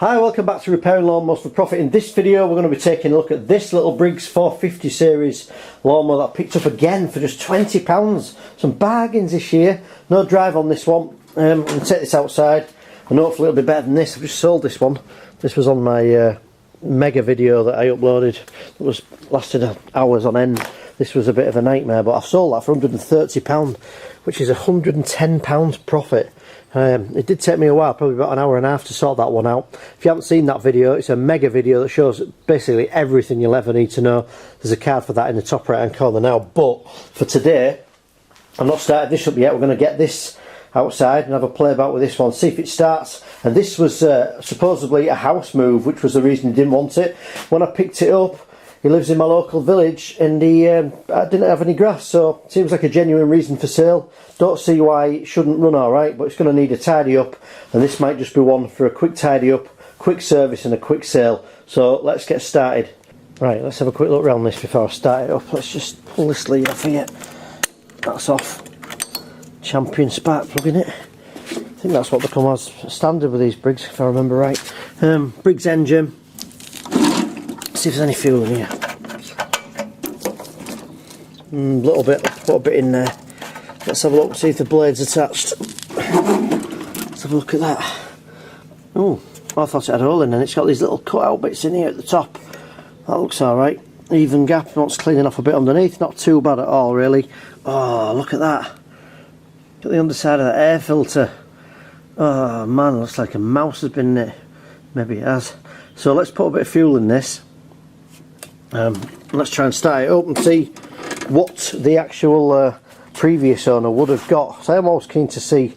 Hi, welcome back to Repairing Lawnmowers for Profit. In this video we're going to be taking a look at this little Briggs 450 series lawnmower that I picked up again for just £20. Some bargains this year. No drive on this one. I'm going to take this outside and hopefully it'll be better than this. I've just sold this one. This was on my mega video that I uploaded. It lasted hours on end. This was a bit of a nightmare, but I've sold that for £130, which is £110 profit. It did take me a while, probably about an hour and a half to sort that one out. If you haven't seen that video, it's a mega video that shows basically everything you'll ever need to know. There's a card for that in the top right hand corner now, but for today I'm not started this up yet. We're going to get this outside and have a play about with this one, see if it starts. And this was supposedly a house move, which was the reason he didn't want it. When I picked it up, he lives in my local village and he didn't have any grass, so it seems like a genuine reason for sale. Don't see why it shouldn't run alright, but it's going to need a tidy up, and this might just be one for a quick tidy up, quick service and a quick sale. So let's get started. Right, let's have a quick look around this before I start it up. Let's just pull this lead off here. That's off. Champion spark plug in it. I think that's what they come as standard with these Briggs, if I remember right. Briggs engine. See if there's any fuel in here. Little bit, put a bit in there. Let's have a look, see if the blade's attached. Let's have a look at that. Oh, I thought it had a hole in there. It's got these little cut out bits in here at the top. That looks alright. Even gap, wants cleaning off a bit underneath. Not too bad at all, really. Oh, look at that. Got the underside of the air filter. Oh man, looks like a mouse has been in it. Maybe it has. So let's put a bit of fuel in this. Let's try and start it up and see what the actual previous owner would have got. So I'm always keen to see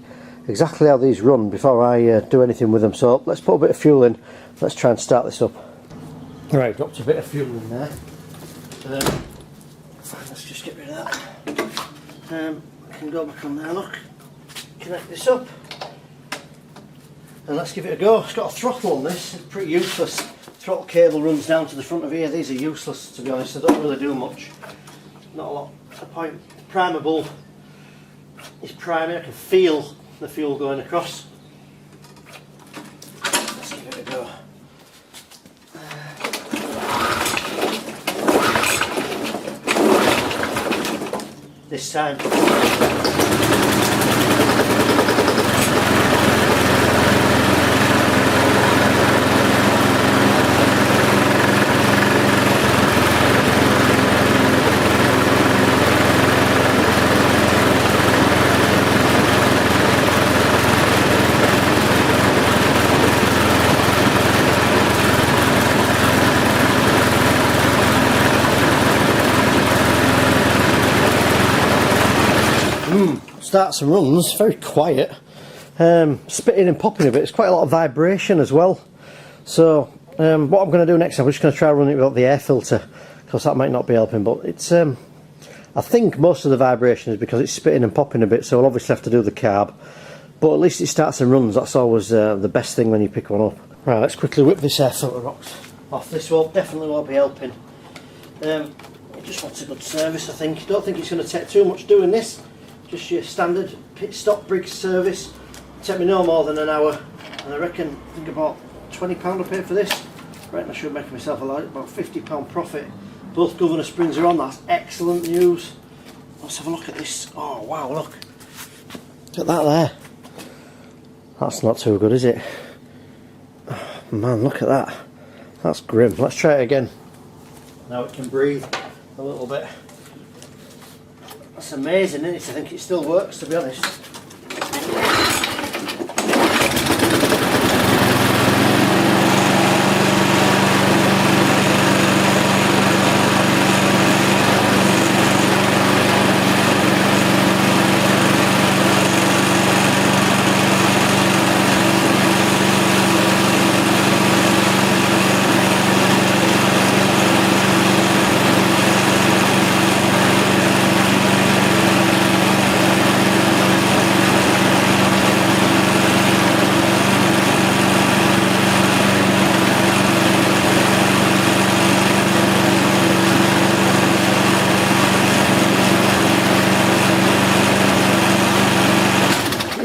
exactly how these run before I do anything with them. So let's put a bit of fuel in. Let's try and start this up. Right, dropped a bit of fuel in there. Let's just get rid of that. I can go back on there, look. Connect this up. And let's give it a go. It's got a throttle on this, it's pretty useless. Throttle cable runs down to the front of here. These are useless, to be honest. They don't really do much. Not a lot. The point. Primer bulb is priming. I can feel the fuel going across. Let's give it a go. This time. Starts and runs, very quiet. Spitting and popping a bit. It's quite a lot of vibration as well. So what I'm going to do next, I'm just going to try running it without the air filter, because that might not be helping. But it's I think most of the vibration is because it's spitting and popping a bit, so we'll obviously have to do the carb. But at least it starts and runs. That's always the best thing when you pick one up. Right, let's quickly whip this air filter off. This definitely won't be helping. It just wants a good service, I think. Don't think it's going to take too much doing this. Just your standard pit stop Briggs service. Take me no more than an hour, and I think about £20 I paid for this. Right, I should make myself about £50 profit. Both governor springs are on. That's excellent news. Let's have a look at this. Oh wow, look at that there. That's not too good, is it? Oh, man, look at that. That's grim. Let's try it again. Now it can breathe a little bit. That's amazing, isn't it? I think it still works, to be honest.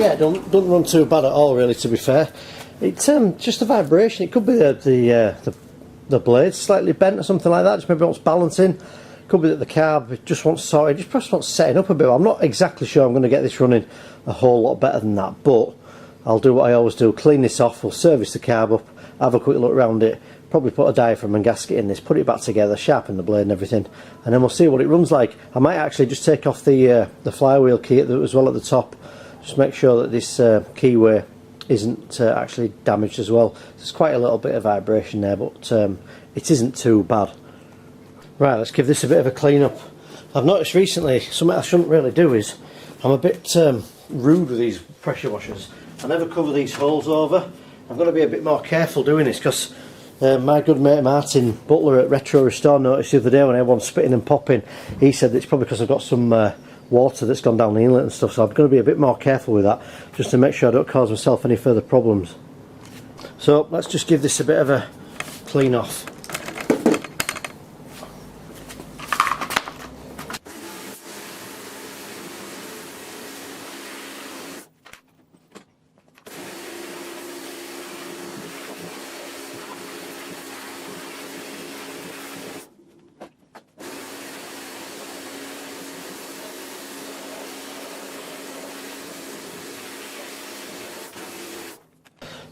Yeah, don't run too bad at all, really, to be fair. It's just a vibration. It could be the blade slightly bent or something like that, just maybe wants balancing. Could be that the carb just wants sorted, just perhaps wants setting up a bit. I'm not exactly sure I'm going to get this running a whole lot better than that, but I'll do what I always do, clean this off, we'll service the carb up, have a quick look around it, probably put a diaphragm and gasket in this, put it back together, sharpen the blade and everything, and then we'll see what it runs like. I might actually just take off the flywheel key as well at the top, just make sure that this keyway isn't actually damaged as well. There's quite a little bit of vibration there, but it isn't too bad. Right, let's give this a bit of a clean up. I've noticed recently, something I shouldn't really do is, I'm a bit rude with these pressure washers. I never cover these holes over. I'm going to be a bit more careful doing this because my good mate Martin Butler at Retro Restore noticed the other day when everyone's spitting and popping, he said it's probably because I've got some water that's gone down the inlet and stuff, so I'm going to be a bit more careful with that, just to make sure I don't cause myself any further problems. So let's just give this a bit of a clean off.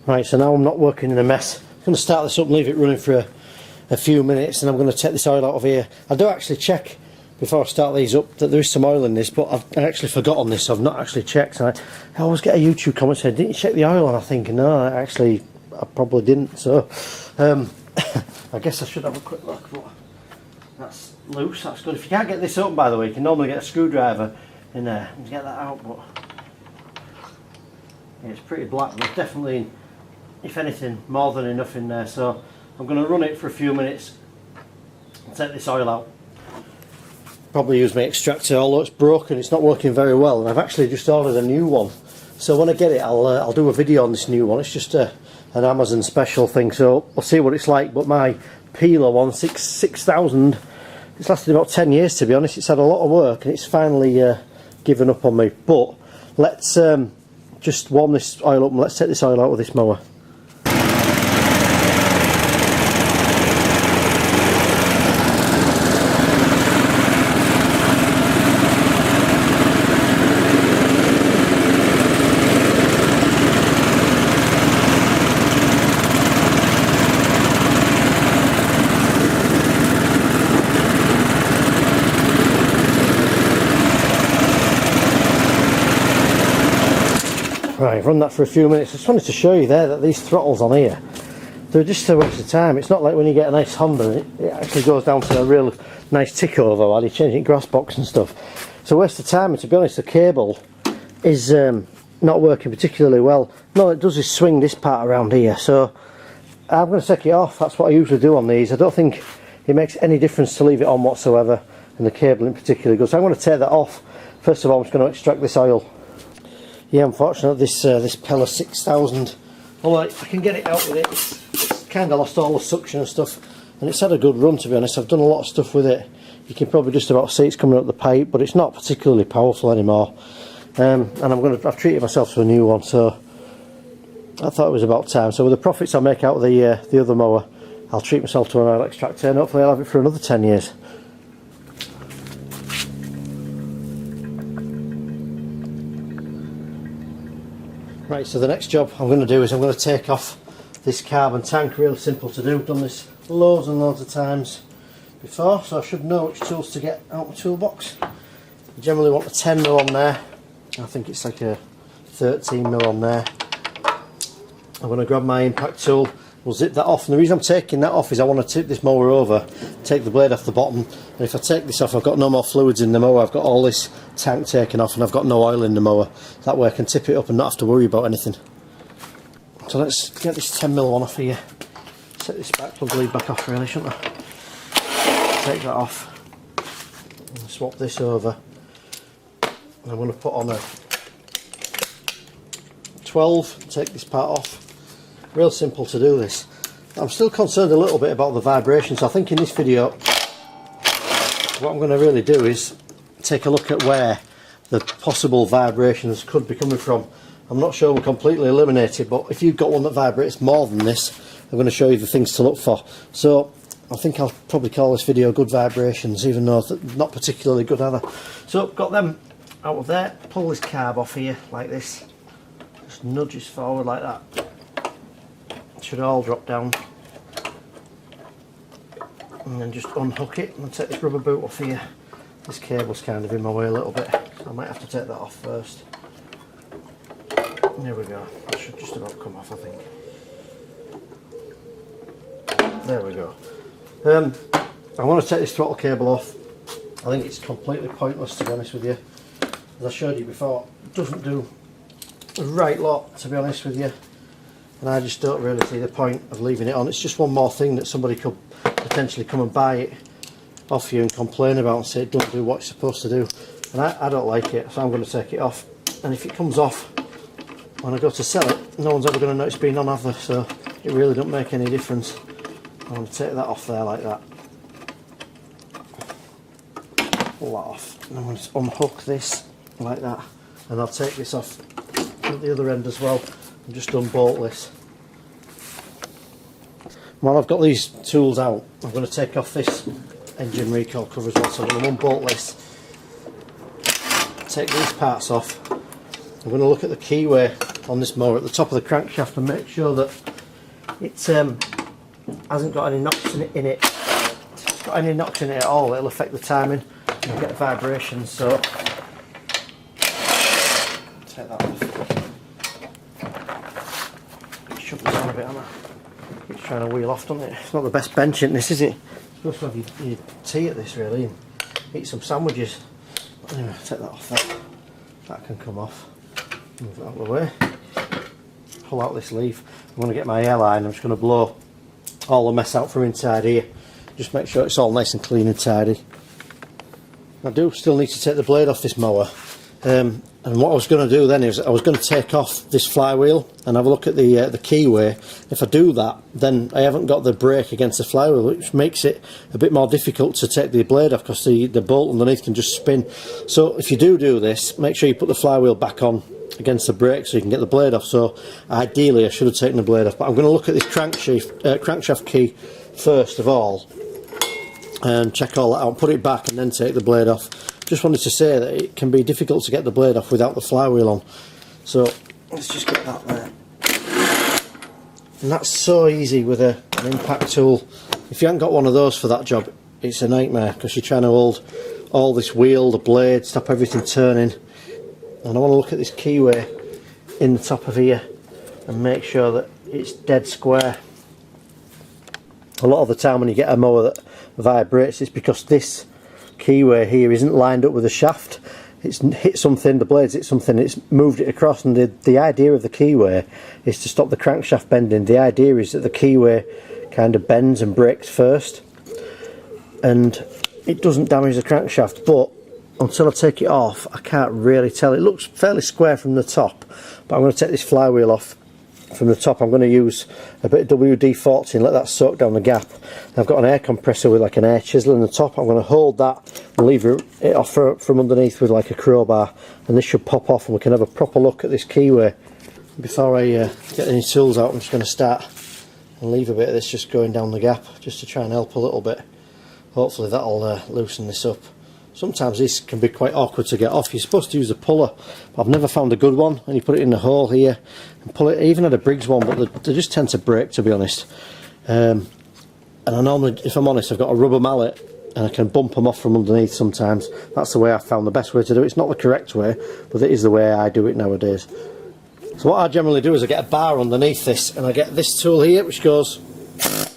Right, so now I'm not working in a mess. I'm going to start this up and leave it running for a few minutes, and I'm going to take this oil out of here. I do actually check before I start these up that there is some oil in this, but I actually forgot on this, so I've not actually checked. So I always get a YouTube comment saying, didn't you check the oil? And I think, no, I probably didn't. So I guess I should have a quick look, but that's loose, that's good. If you can't get this open, by the way, you can normally get a screwdriver in there and get that out, but yeah, it's pretty black. There's definitely, if anything, more than enough in there, so I'm going to run it for a few minutes and take this oil out. Probably use my extractor, although it's broken, it's not working very well, and I've actually just ordered a new one, so when I get it I'll do a video on this new one. It's just an Amazon special thing, so we'll see what it's like. But my peeler one, 6000, it's lasted about 10 years to be honest. It's had a lot of work and it's finally given up on me. But let's just warm this oil up and let's take this oil out with this mower. Right, I've run that for a few minutes. I just wanted to show you there that these throttles on here, they're just a waste of time. It's not like when you get a nice Honda, it actually goes down to a real nice tick over while you're changing grass box and stuff. It's a waste of time, and to be honest the cable is not working particularly well. No, it does is swing this part around here, so I'm going to take it off. That's what I usually do on these. I don't think it makes any difference to leave it on whatsoever, and the cable in particular goes. So I'm going to take that off. First of all, I'm just going to extract this oil. Yeah, unfortunately this Pella 6000, although I can get it out with it, it's kind of lost all the suction and stuff, and it's had a good run to be honest. I've done a lot of stuff with it. You can probably just about see it's coming up the pipe, but it's not particularly powerful anymore. And I've treated myself to a new one, so I thought it was about time. So with the profits I make out of the other mower, I'll treat myself to an oil extractor, and hopefully I'll have it for another 10 years. Right, so the next job I'm going to do is I'm going to take off this carbon tank. Really simple to do. I've done this loads and loads of times before, so I should know which tools to get out of my toolbox. You generally want a 10mm on there. I think it's like a 13mm on there. I'm going to grab my impact tool. We'll zip that off, and the reason I'm taking that off is I want to tip this mower over, take the blade off the bottom, and if I take this off I've got no more fluids in the mower. I've got all this tank taken off and I've got no oil in the mower. That way I can tip it up and not have to worry about anything. So let's get this 10mm one off here. Set this spark plug lead back off really, shouldn't I? Take that off and swap this over. And I'm going to put on a 12, take this part off. Real simple to do this. I'm still concerned a little bit about the vibrations. I think in this video what I'm going to really do is take a look at where the possible vibrations could be coming from. I'm not sure we'll completely eliminate it, but if you've got one that vibrates more than this, I'm going to show you the things to look for. So I think I'll probably call this video Good Vibrations, even though they're not particularly good either. So got them out of there, pull this carb off here like this, just nudge this forward like that, it should all drop down, and then just unhook it and take this rubber boot off here. This cable's kind of in my way a little bit, so I might have to take that off first. There we go, that should just about come off, I think. There we go. I want to take this throttle cable off. I think it's completely pointless, to be honest with you. As I showed you before, it doesn't do a right lot, to be honest with you. And I just don't really see the point of leaving it on. It's just one more thing that somebody could potentially come and buy it off you and complain about and say it doesn't do what it's supposed to do. And I don't like it, so I'm going to take it off. And if it comes off when I go to sell it, no one's ever going to know it's been on, have they? So it really don't make any difference. I'm going to take that off there like that. Pull that off. And I'm going to unhook this like that. And I'll take this off at the other end as well and just unbolt this. While I've got these tools out, I'm going to take off this engine recoil cover as well. So I'm going to unbolt this, take these parts off. I'm going to look at the keyway on this mower at the top of the crankshaft and make sure that it hasn't got any knocks in it. If it's got any knocks in it at all, it'll affect the timing and get vibrations. So take that off. Shove this on a bit, am I? It's trying to wheel off, doesn't it? It's not the best bench in this, is it? You're supposed to have your tea at this, really, and eat some sandwiches. But anyway, take that off there. That can come off. Move that out of the way. Pull out this leaf. I'm going to get my airline. I'm just going to blow all the mess out from inside here. Just make sure it's all nice and clean and tidy. I do still need to take the blade off this mower. And what I was going to do then is I was going to take off this flywheel and have a look at the keyway. If I do that, then I haven't got the brake against the flywheel, which makes it a bit more difficult to take the blade off because the bolt underneath can just spin. So if you do this, make sure you put the flywheel back on against the brake so you can get the blade off. So ideally I should have taken the blade off, but I'm going to look at this crankshaft key first of all and check all that out, put it back and then take the blade off. Just wanted to say that it can be difficult to get the blade off without the flywheel on. So let's just get that there. And that's so easy with an impact tool. If you haven't got one of those for that job, it's a nightmare because you're trying to hold all this wheel, the blade, stop everything turning. And I want to look at this keyway in the top of here and make sure that it's dead square. A lot of the time when you get a mower that vibrates, it's because this keyway here isn't lined up with the shaft. It's hit something, the blade's hit something, it's moved it across, and the idea of the keyway is to stop the crankshaft bending. The idea is that the keyway kind of bends and breaks first and it doesn't damage the crankshaft, but until I take it off I can't really tell. It looks fairly square from the top, but I'm going to take this flywheel off from the top. I'm going to use a bit of WD-40 and let that soak down the gap. I've got an air compressor with like an air chisel in the top. I'm going to hold that and leave it off from underneath with like a crowbar, and this should pop off and we can have a proper look at this keyway. Before I get any tools out, I'm just going to start and leave a bit of this just going down the gap just to try and help a little bit. Hopefully that'll loosen this up. Sometimes this can be quite awkward to get off. You're supposed to use a puller, but I've never found a good one. And you put it in the hole here and pull it. I even had a Briggs one, but they just tend to break, to be honest. And I normally, if I'm honest, I've got a rubber mallet and I can bump them off from underneath sometimes. That's the way I've found the best way to do it. It's not the correct way, but it is the way I do it nowadays. So what I generally do is I get a bar underneath this and I get this tool here which goes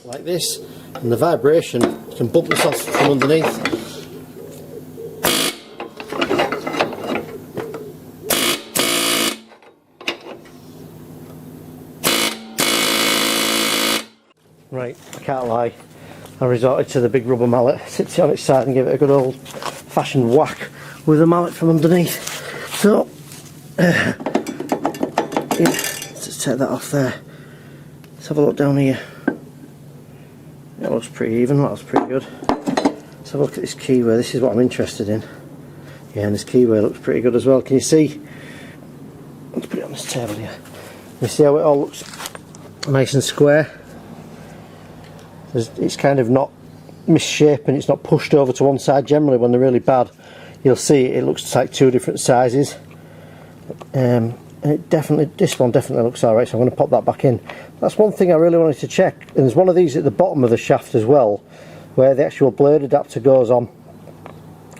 like this, and the vibration, you can bump this off from underneath. Right, I can't lie, I resorted to the big rubber mallet, sit on its side and give it a good old fashioned whack with the mallet from underneath. So, yeah, let's take that off there. Let's have a look down here. That looks pretty even, that looks pretty good. Let's have a look at this keyway, this is what I'm interested in. Yeah, and this keyway looks pretty good as well. Can you see let's put it on this table here. You see how it all looks nice and square? It's kind of not misshapen, it's not pushed over to one side. Generally when they're really bad, you'll see it looks like two different sizes. And this one definitely looks alright, so I'm going to pop that back in. That's one thing I really wanted to check. And there's one of these at the bottom of the shaft as well, where the actual blade adapter goes on,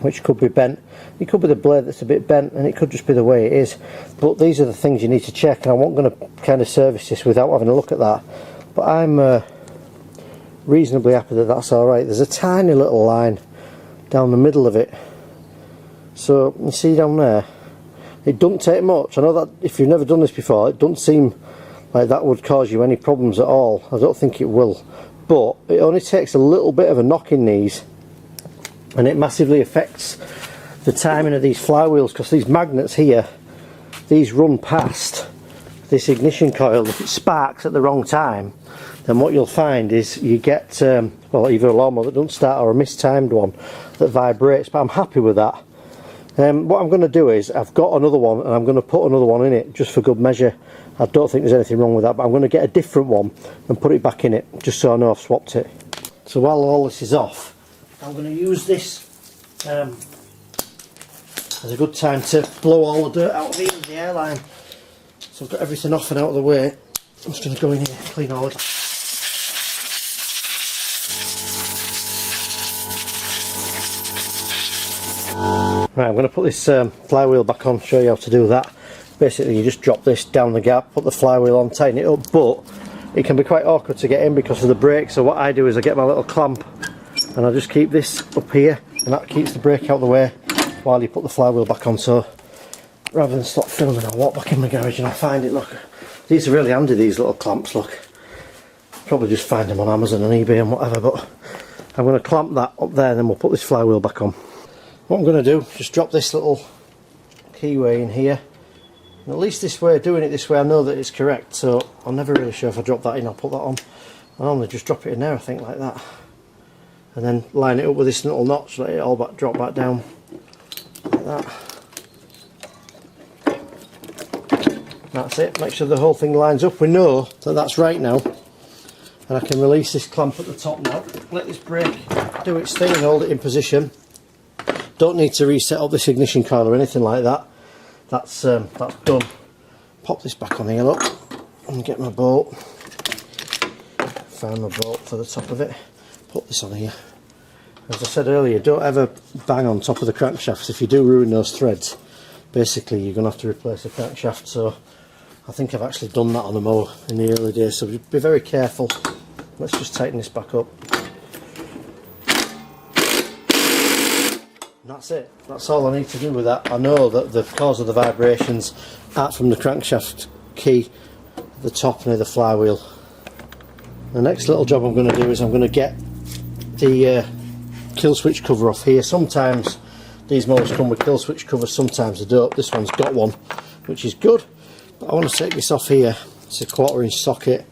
which could be bent. It could be the blade that's a bit bent, and it could just be the way it is. But these are the things you need to check, and I wasn't going to kind of service this without having a look at that. But I'm reasonably happy that that's alright. There's a tiny little line down the middle of it. So you see down there, it doesn't take much. I know that if you've never done this before, it doesn't seem like that would cause you any problems at all. I don't think it will. But it only takes a little bit of a knock in these, and it massively affects the timing of these flywheels, because these magnets here, these run past this ignition coil. If it sparks at the wrong time, then what you'll find is you get well, either a lawnmower that doesn't start or a mistimed one that vibrates. But I'm happy with that. What I'm going to do is, I've got another one and I'm going to put another one in it just for good measure. I don't think there's anything wrong with that, but I'm going to get a different one and put it back in it just so I know I've swapped it. So while all this is off, I'm going to use this as a good time to blow all the dirt out of here with the airline. So I've got everything off and out of the way. I'm just going to go in here, clean all it. Right, I'm going to put this flywheel back on, show you how to do that. Basically you just drop this down the gap, put the flywheel on, tighten it up, but it can be quite awkward to get in because of the brake. So what I do is I get my little clamp and I just keep this up here, and that keeps the brake out of the way while you put the flywheel back on. So rather than stop filming, I'll walk back in my garage and I'll find it. Look, these are really handy, these little clamps. Look, probably just find them on Amazon and eBay and whatever, but I'm going to clamp that up there and then we'll put this flywheel back on. What I'm going to do, just drop this little keyway in here, and at least this way, doing it this way, I know that it's correct. So I'm never really sure if I drop that in, I'll put that on. I normally just drop it in there, I think, like that, and then line it up with this little notch, let it all drop back down like that. That's it. Make sure the whole thing lines up. We know that that's right now, and I can release this clamp at the top now. Let this brake do its thing and hold it in position. Don't need to reset up this ignition coil or anything like that. That's done. Pop this back on here, look, and get my bolt. Find my bolt for the top of it. Put this on here. As I said earlier, don't ever bang on top of the crankshafts. If you do ruin those threads, basically you're going to have to replace the crankshaft. So I think I've actually done that on the mower in the early days, so be very careful. Let's just tighten this back up. That's it. That's all I need to do with that. I know that the cause of the vibrations aren't from the crankshaft key at the top near the flywheel. The next little job I'm going to do is I'm going to get the kill switch cover off here. Sometimes these mowers come with kill switch covers, sometimes they don't. This one's got one, which is good. But I want to take this off here. It's a 1/4 inch socket.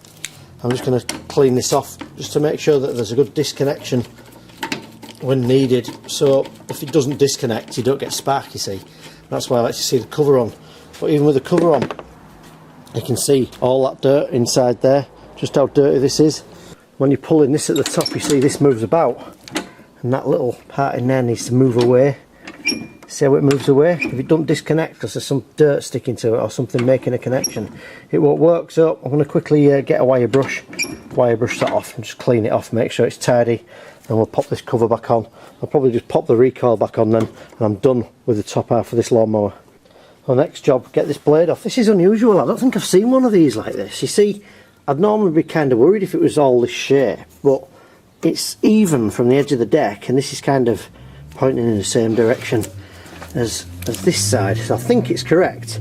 I'm just going to clean this off just to make sure that there's a good disconnection when needed, so if it doesn't disconnect you don't get spark, you see. That's why I like to see the cover on. But even with the cover on, you can see all that dirt inside there, just how dirty this is. When you're pulling this at the top, you see this moves about, and that little part in there needs to move away. See how it moves away? If it doesn't disconnect because there's some dirt sticking to it or something making a connection, it won't work. So I'm going to quickly get a wire brush that off and just clean it off, make sure it's tidy. And we'll pop this cover back on. I'll probably just pop the recoil back on then, and I'm done with the top half of this lawnmower. Well, next job, get this blade off. This is unusual. I don't think I've seen one of these like this. You see, I'd normally be kind of worried if it was all this shape, but it's even from the edge of the deck, and this is kind of pointing in the same direction as this side, so I think it's correct.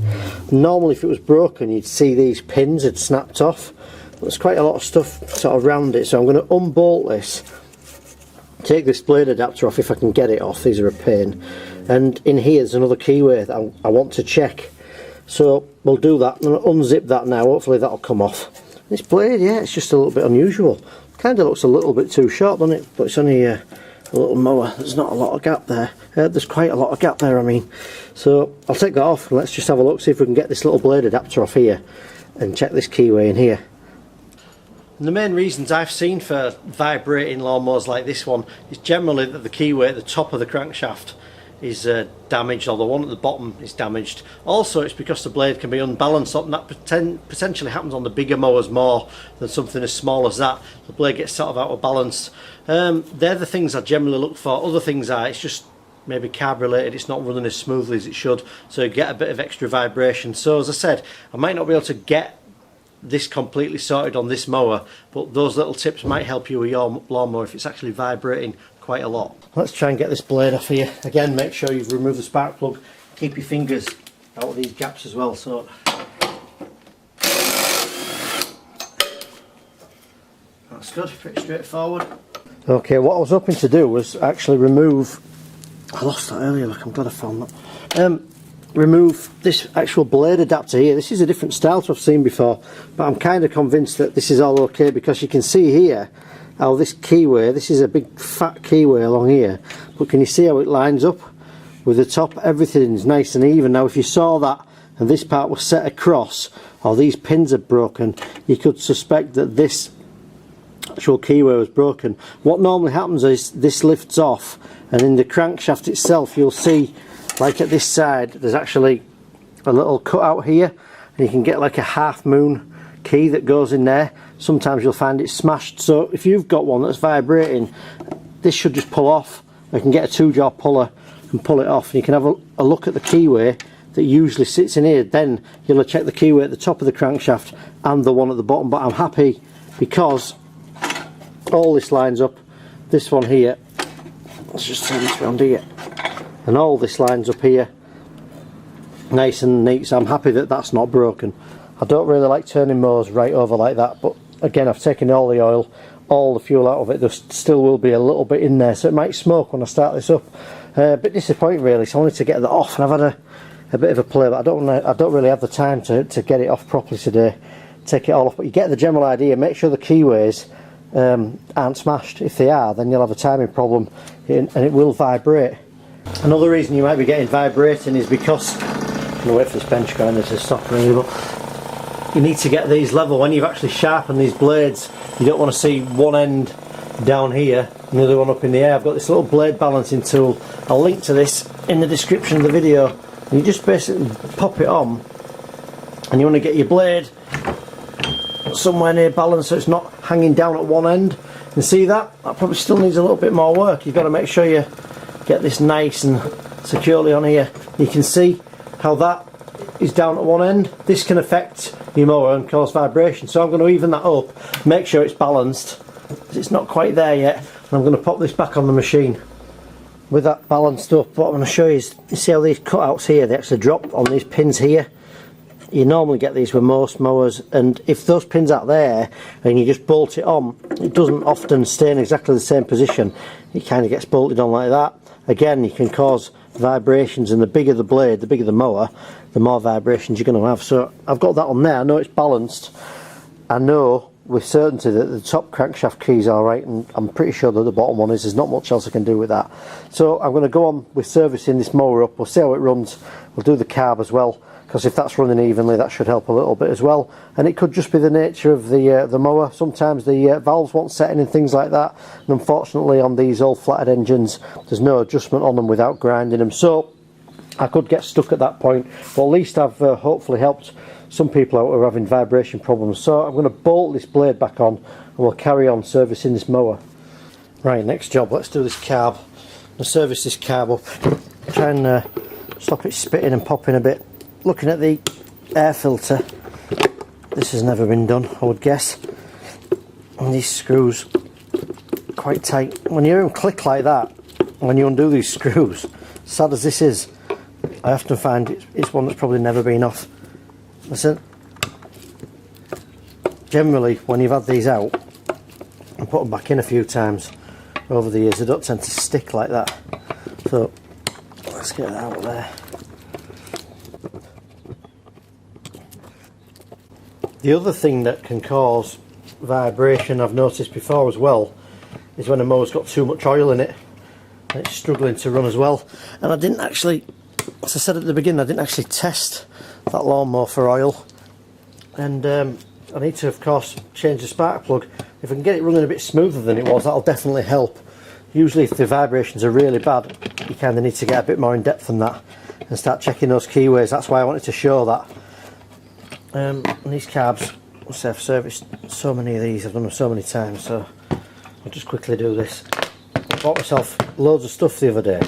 Normally if it was broken you'd see these pins had snapped off. There's quite a lot of stuff sort of around it, so I'm going to unbolt this, take this blade adapter off if I can get it off. These are a pain, and in here there's another keyway that I want to check, so we'll do that. I'm going to unzip that now, hopefully that'll come off. This blade, yeah, it's just a little bit unusual. Kind of looks a little bit too short, doesn't it? But it's only a little mower. There's not a lot of gap there. There's quite a lot of gap there, I mean. So I'll take that off and let's just have a look, see if we can get this little blade adapter off here and check this keyway in here. And the main reasons I've seen for vibrating lawnmowers like this one is generally that the keyway at the top of the crankshaft is damaged, or the one at the bottom is damaged. Also, it's because the blade can be unbalanced, and that potentially happens on the bigger mowers more than something as small as that. The blade gets sort of out of balance. They're the things I generally look for. Other things are, it's just maybe carb related, it's not running as smoothly as it should, so you get a bit of extra vibration. So as I said, I might not be able to get this completely sorted on this mower, but those little tips might help you with your lawnmower if it's actually vibrating quite a lot. Let's try and get this blade off here. Again, make sure you've removed the spark plug. Keep your fingers out of these gaps as well. So that's good, pretty straightforward. Okay, what I was hoping to do was actually remove, I lost that earlier, look, I'm glad I found that. Remove this actual blade adapter here. This is a different style to I've seen before, but I'm kind of convinced that this is all okay, because you can see here how this keyway, this is a big fat keyway along here, but can you see how it lines up with the top? Everything's nice and even. Now if you saw that and this part was set across, or these pins are broken, you could suspect that this actual keyway was broken. What normally happens is this lifts off, and in the crankshaft itself you'll see, like at this side, there's actually a little cutout here, and you can get like a half moon key that goes in there. Sometimes you'll find it smashed, so if you've got one that's vibrating, this should just pull off. You can get a 2-jaw puller and pull it off, and you can have a look at the keyway that usually sits in here. Then you'll check the keyway at the top of the crankshaft and the one at the bottom. But I'm happy because all this lines up. This one here, let's just turn this round here, and all this lines up here nice and neat, so I'm happy that that's not broken. I don't really like turning mowers right over like that, but again, I've taken all the oil, all the fuel out of it. There still will be a little bit in there, so it might smoke when I start this up. A bit disappointing really, so I wanted to get that off, and I've had a bit of a play, but I don't really have the time to get it off properly today, take it all off. But you get the general idea. Make sure the keyways aren't smashed. If they are, then you'll have a timing problem and it will vibrate. Another reason you might be getting vibrating is because, I'm going to wait for this bench grinder to stop really, but you need to get these level. When you've actually sharpened these blades, you don't want to see one end down here and the other one up in the air. I've got this little blade balancing tool. I'll link to this in the description of the video. And you just basically pop it on, and you want to get your blade somewhere near balance so it's not hanging down at one end. And see that probably still needs a little bit more work. You've got to make sure you get this nice and securely on here. You can see how that is down at one end. This can affect your mower and cause vibration, so I'm going to even that up, make sure it's balanced. It's not quite there yet, and I'm going to pop this back on the machine. With that balanced up, what I'm going to show you is, you see how these cutouts here, they actually drop on these pins here. You normally get these with most mowers, and if those pins are there and you just bolt it on, it doesn't often stay in exactly the same position. It kind of gets bolted on like that. Again, you can cause vibrations, and the bigger the blade, the bigger the mower, the more vibrations you're going to have. So I've got that on there. I know it's balanced. I know with certainty that the top crankshaft key is alright, and I'm pretty sure that the bottom one is. There's not much else I can do with that. So I'm going to go on with servicing this mower up. We'll see how it runs. We'll do the carb as well, because if that's running evenly, that should help a little bit as well. And it could just be the nature of the mower. Sometimes the valves won't set in and things like that, and unfortunately on these old flathead engines there's no adjustment on them without grinding them, so I could get stuck at that point. But at least I've hopefully helped some people out who are having vibration problems. So I'm going to bolt this blade back on, and we'll carry on servicing this mower. Right, next job, let's do this carb. I'll service this carb up, try and stop it spitting and popping a bit. Looking at the air filter, this has never been done, I would guess. And these screws quite tight. When you hear them click like that, when you undo these screws, sad as this is, I often find it's one that's probably never been off. Listen, generally when you've had these out and put them back in a few times over the years, they don't tend to stick like that. So let's get that out there. The other thing that can cause vibration, I've noticed before as well, is when a mower's got too much oil in it. and it's struggling to run as well. And I didn't actually, as I said at the beginning, I didn't actually test that lawnmower for oil, and I need to of course change the spark plug. If I can get it running a bit smoother than it was, that'll definitely help. Usually if the vibrations are really bad, you kind of need to get a bit more in depth than that and start checking those keyways. That's why I wanted to show that. And these carbs, I've serviced so many of these, I've done them so many times, so I'll just quickly do this. I bought myself loads of stuff the other day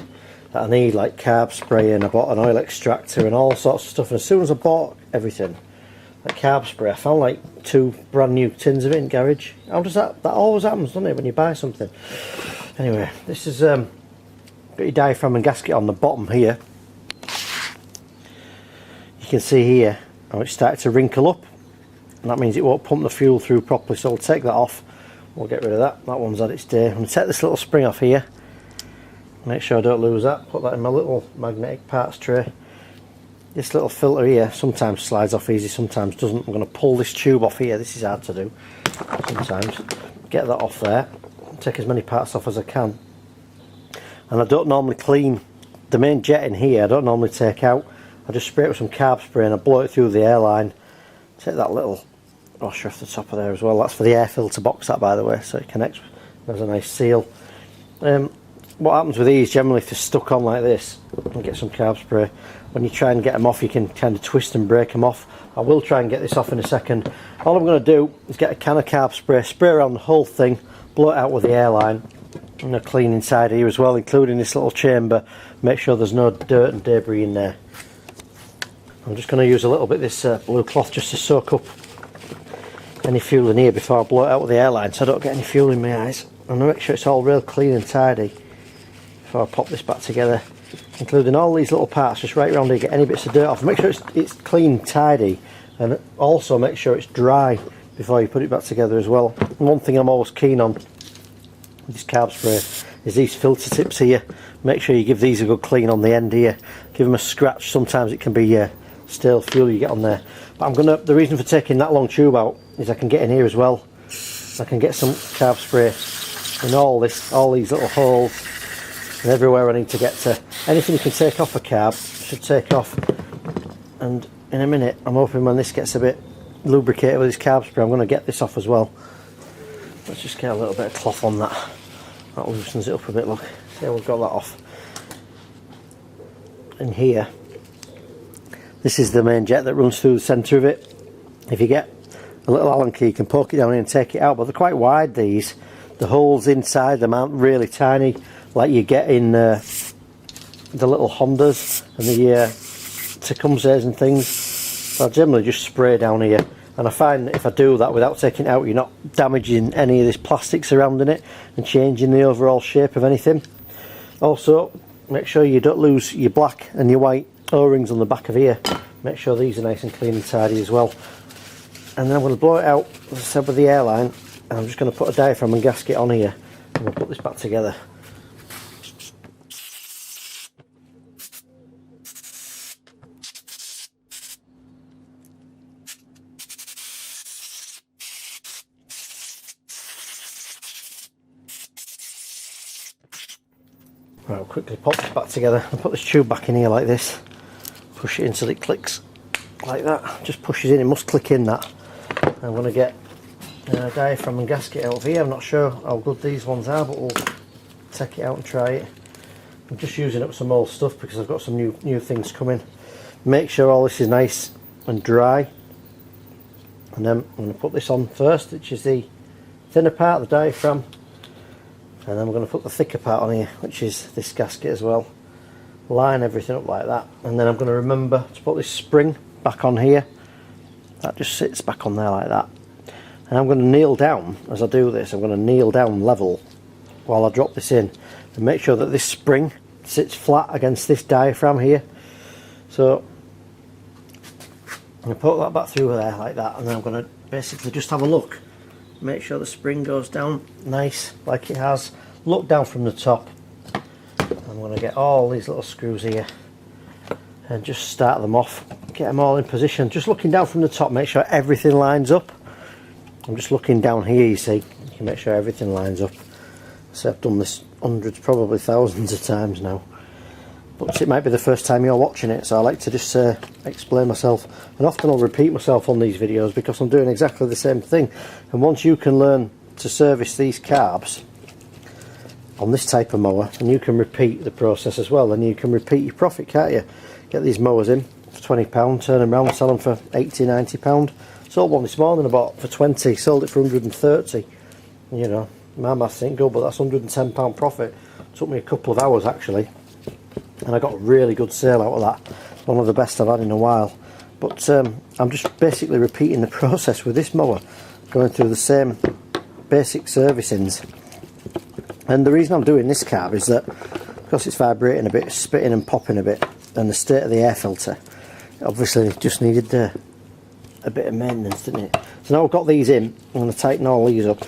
that I need, like carb spray, and I bought an oil extractor and all sorts of stuff, and as soon as I bought everything, like carb spray, I found like 2 brand new tins of it in garage. How does that always happens, doesn't it, when you buy something? Anyway, this is got your diaphragm and gasket on the bottom here. You can see here how it's started to wrinkle up, and that means it won't pump the fuel through properly, so we'll take that off. We'll get rid of that. That one's had its day. I'm going to take this little spring off here, make sure I don't lose that, put that in my little magnetic parts tray. This little filter here sometimes slides off easy, sometimes doesn't. I'm going to pull this tube off here. This is hard to do sometimes. Get that off there, take as many parts off as I can. And I don't normally clean the main jet in here, I don't normally take out. I just spray it with some carb spray and I blow it through the airline. Take that little washer off the top of there as well. That's for the air filter box, that, by the way, so it connects. There's a nice seal. What happens with these, generally if they're stuck on like this, and get some carb spray, when you try and get them off, you can kind of twist and break them off. I will try and get this off in a second. All I'm going to do is get a can of carb spray around the whole thing, blow it out with the airline, and a clean inside here as well, including this little chamber. Make sure there's no dirt and debris in there. I'm just going to use a little bit of this blue cloth just to soak up any fuel in here before I blow it out with the airline, so I don't get any fuel in my eyes. I'm going to make sure it's all real clean and tidy before I pop this back together, including all these little parts just right around here. Get any bits of dirt off, make sure it's clean, tidy, and also make sure it's dry before you put it back together as well. And one thing I'm always keen on with this carb spray is these filter tips here. Make sure you give these a good clean on the end here, give them a scratch. Sometimes it can be stale fuel you get on there, but the reason for taking that long tube out is I can get in here as well. I can get some carb spray in all these little holes and everywhere I need to get to. Anything you can take off a carb should take off, and in a minute I'm hoping when this gets a bit lubricated with this carb spray, I'm going to get this off as well. Let's just get a little bit of cloth on that. That loosens it up a bit. Look, see how we've got that off. And here, this is the main jet that runs through the centre of it. If you get a little Allen key, you can poke it down in and take it out, but they're quite wide, these. The holes inside them aren't really tiny like you get in the little Hondas and the Tecumsehs and things. So I generally just spray down here, and I find that if I do that without taking it out, you're not damaging any of this plastic surrounding it and changing the overall shape of anything. Also, make sure you don't lose your black and your white O-rings on the back of here. Make sure these are nice and clean and tidy as well. And then I'm going to blow it out, as I said, with the airline, and I'm just going to put a diaphragm and gasket on here, and we'll put this back together. Right, I'll quickly pop this back together and put this tube back in here like this. Push it in so it clicks like that. Just pushes in, it must click in that. I'm going to get a diaphragm and gasket out of here. I'm not sure how good these ones are, but we'll take it out and try it. I'm just using up some old stuff because I've got some new things coming. Make sure all this is nice and dry. And then I'm going to put this on first, which is the thinner part, the diaphragm. And then we're going to put the thicker part on here, which is this gasket as well. Line everything up like that, and then I'm going to remember to put this spring back on here. That just sits back on there like that. And I'm going to kneel down as I do this. I'm going to kneel down level while I drop this in and make sure that this spring sits flat against this diaphragm here. So I'm going to put that back through there like that, and then I'm going to basically just have a look. Make sure the spring goes down nice like it has. Look down from the top. I'm going to get all these little screws here and just start them off, get them all in position. Just looking down from the top, make sure everything lines up. I'm just looking down here, you see, you can make sure everything lines up. So I've done this hundreds, probably thousands of times now. But it might be the first time you're watching it, so I like to just explain myself. And often I'll repeat myself on these videos because I'm doing exactly the same thing. And once you can learn to service these carbs on this type of mower, and you can repeat the process as well, then you can repeat your profit, can't you? Get these mowers in for £20, turn them around, sell them for £80–90. Sold one this morning I bought for 20, sold it for 130. You know, my maths ain't good, but that's £110 profit. Took me a couple of hours actually, and I got a really good sale out of that. One of the best I've had in a while. But I'm just basically repeating the process with this mower, going through the same basic servicings. And the reason I'm doing this carb is that because it's vibrating a bit, spitting and popping a bit, and the state of the air filter, obviously it just needed a bit of maintenance, didn't it? So now I've got these in, I'm going to tighten all these up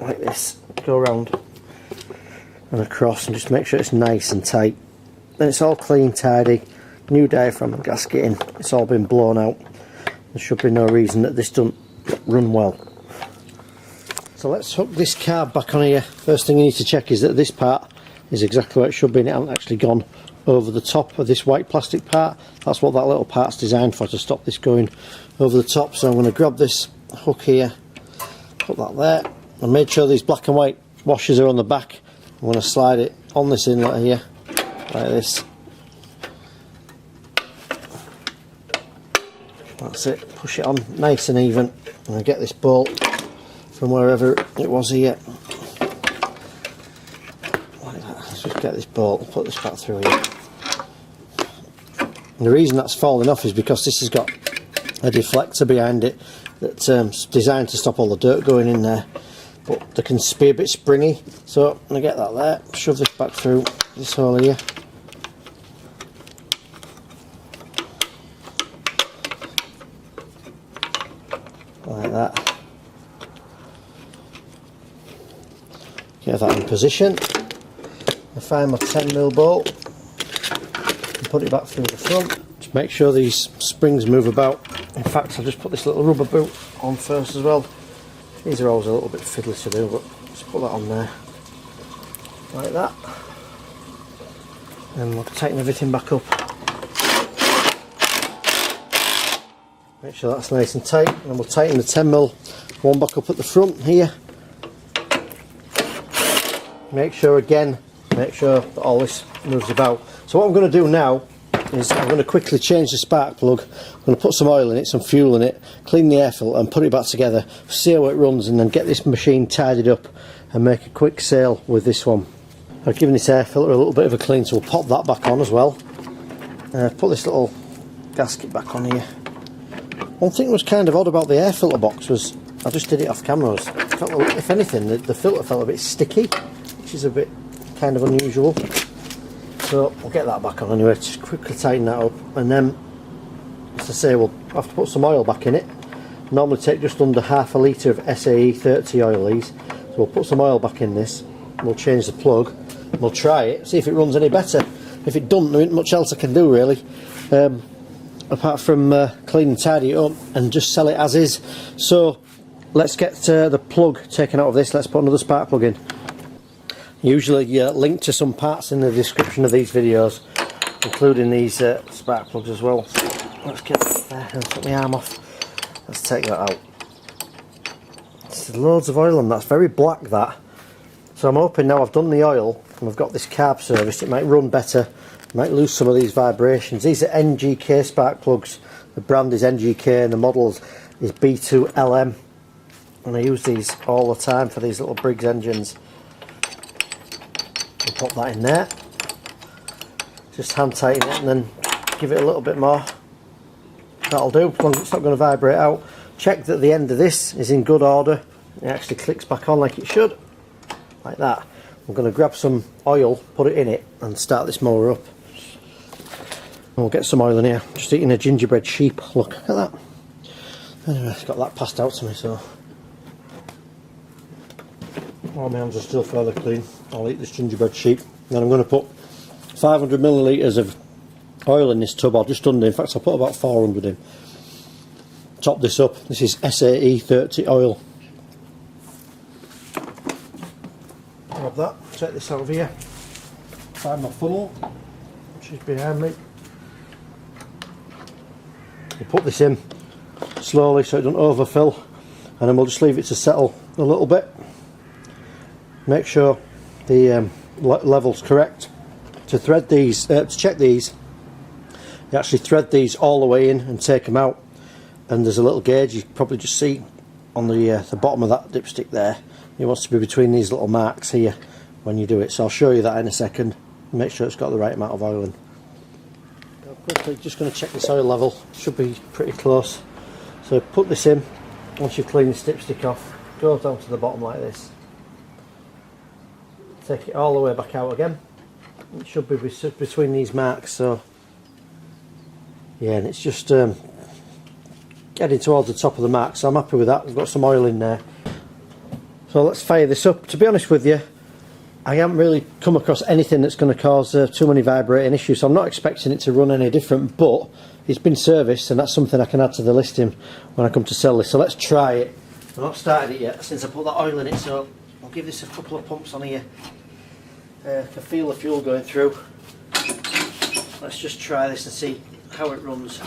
like this, go around and across, and just make sure it's nice and tight. Then it's all clean, tidy, new diaphragm and gasket in, it's all been blown out. There should be no reason that this doesn't run well. So let's hook this carb back on here. First thing you need to check is that this part is exactly where it should be, and it hasn't actually gone over the top of this white plastic part. That's what that little part's designed for, to stop this going over the top. So I'm going to grab this hook here, put that there, and make sure these black and white washers are on the back. I'm going to slide it on this inlet here, like this. That's it, push it on nice and even, and I get this bolt from wherever it was here. Like that. Let's just get this bolt and put this back through here. And the reason that's falling off is because this has got a deflector behind it that's designed to stop all the dirt going in there, but they can be a bit springy. So I'm going to get that there, shove this back through this hole here. Like that. Get that in position. I find my 10mm bolt and put it back through the front. Just make sure these springs move about. In fact, I'll just put this little rubber boot on first as well. These are always a little bit fiddly to do, but just put that on there. Like that. And we'll tighten everything back up. Make sure that's nice and tight, and we'll tighten the 10mm one back up at the front here. Make sure that all this moves about. So what I'm going to do now is I'm going to quickly change the spark plug. I'm going to put some oil in it, some fuel in it, clean the air filter and put it back together, see how it runs, and then get this machine tidied up and make a quick sale with this one. I've given this air filter a little bit of a clean, so we'll pop that back on as well. Put this little gasket back on here. One thing that was kind of odd about the air filter box was, I just did it off camera, if anything the filter felt a bit sticky, which is a bit kind of unusual. So we'll get that back on anyway, just quickly tighten that up, and then, as I say, we'll have to put some oil back in it. Normally take just under half a litre of SAE 30 oil these, so we'll put some oil back in this, we'll change the plug, and we'll try it, see if it runs any better. If it doesn't, there isn't much else I can do really, apart from clean and tidy it up and just sell it as is. So let's get the plug taken out of this. Let's put another spark plug in. Usually link to some parts in the description of these videos, including these spark plugs as well. Let's get that there and put my arm off. Let's take that out. There's loads of oil on that, it's very black that. So I'm hoping now I've done the oil and I've got this carb serviced, it might run better, might lose some of these vibrations. These are NGK spark plugs. The brand is NGK and the model is B2LM. And I use these all the time for these little Briggs engines. We'll pop that in there. Just hand tighten it and then give it a little bit more. That'll do, as long as it's not going to vibrate out. Check that the end of this is in good order. It actually clicks back on like it should. Like that. I'm going to grab some oil, put it in it and start this mower up. And we'll get some oil in here. Just eating a gingerbread sheep. Look at that. Anyway, it's got that passed out to me, so all my hands are still further clean. I'll eat this gingerbread sheep. Then I'm going to put 500 millilitres of oil in this tub, or just under. In fact, I'll put about 400 in. Top this up. This is SAE 30 oil. grab that, take this out of here, find my funnel, which is behind me. We'll put this in slowly so it doesn't overfill, and then we'll just leave it to settle a little bit. Make sure the level's correct. To thread these, to check these, you actually thread these all the way in and take them out, and there's a little gauge you can probably just see on the bottom of that dipstick there. It wants to be between these little marks here when you do it, so I'll show you that in a second. Make sure it's got the right amount of oil in. Now quickly, just going to check this oil level, should be pretty close. So put this in, once you've cleaned the dipstick off, go down to the bottom like this. Take it all the way back out again. It should be between these marks, so yeah, and it's just getting towards the top of the mark, so I'm happy with that. We've got some oil in there. So let's fire this up. To be honest with you, I haven't really come across anything that's going to cause too many vibrating issues, so I'm not expecting it to run any different, but it's been serviced and that's something I can add to the listing when I come to sell this. So let's try it. I've not started it yet since I put that oil in it, so I'll give this a couple of pumps on here to feel the fuel going through. Let's just try this and see how it runs.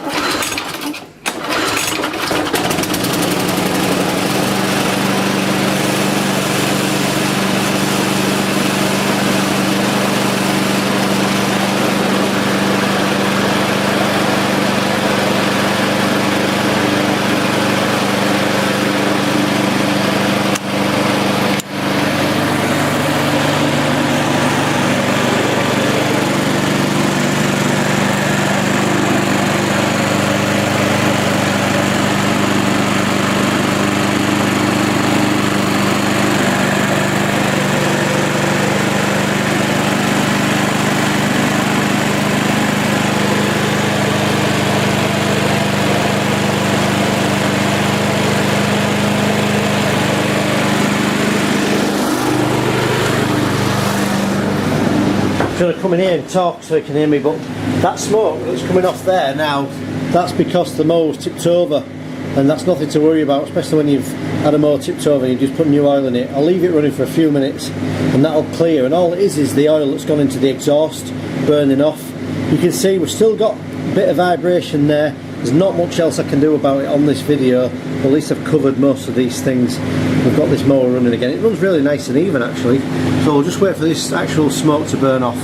I'm going to come in here and talk so you can hear me, but that smoke that's coming off there now, that's because the mower's tipped over, and that's nothing to worry about, especially when you've had a mower tipped over and you just put new oil in it. I'll leave it running for a few minutes and that'll clear, and all it is the oil that's gone into the exhaust burning off. You can see we've still got a bit of vibration there. There's not much else I can do about it on this video, but at least I've covered most of these things. We've got this mower running again. It runs really nice and even actually, so we'll just wait for this actual smoke to burn off.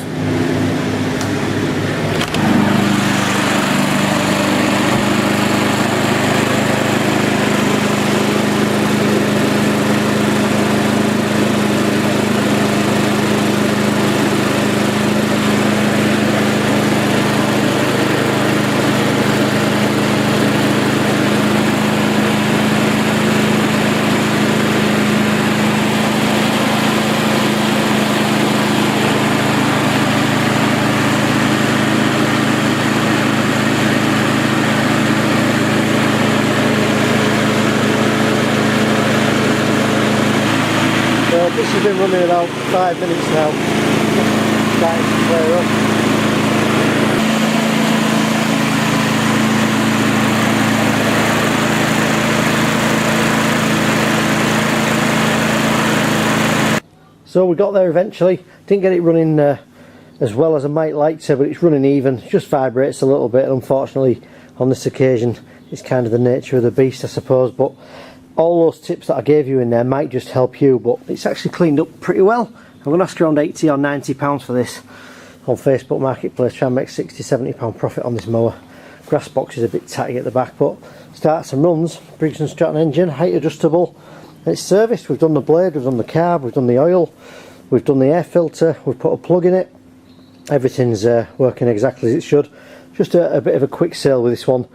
This has been running about 5 minutes now, starting to clear up. So we got there eventually. Didn't get it running as well as I might like to, but it's running even. It just vibrates a little bit, and unfortunately on this occasion it's kind of the nature of the beast, I suppose, but all those tips that I gave you in there might just help you, but it's actually cleaned up pretty well. I'm going to ask around 80 or 90 pounds for this on Facebook Marketplace, try and make 60-70 pound profit on this mower. Grass box is a bit tatty at the back, but starts and runs. Briggs & Stratton engine, height adjustable, and it's serviced. We've done the blade, we've done the carb, we've done the oil, we've done the air filter, we've put a plug in it. Everything's working exactly as it should. Just a bit of a quick sale with this one.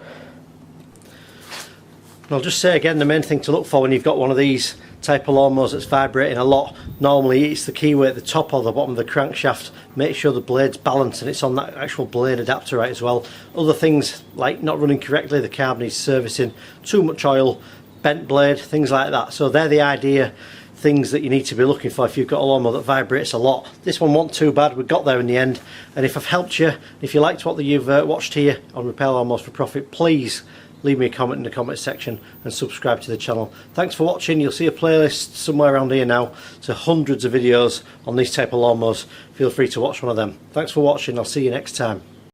I'll just say again, the main thing to look for when you've got one of these type of lawnmowers that's vibrating a lot, normally it's the keyway at the top or the bottom of the crankshaft. Make sure the blade's balanced and it's on that actual blade adapter right as well. Other things like not running correctly, the carb needs servicing, too much oil, bent blade, things like that. So they're the idea things that you need to be looking for if you've got a lawnmower that vibrates a lot. This one wasn't too bad, we got there in the end, and if I've helped you, if you liked what you've watched here on Repair Lawnmowers for Profit, please leave me a comment in the comment section and subscribe to the channel. Thanks for watching. You'll see a playlist somewhere around here now to hundreds of videos on these type of lawnmowers. Feel free to watch one of them. Thanks for watching. I'll see you next time.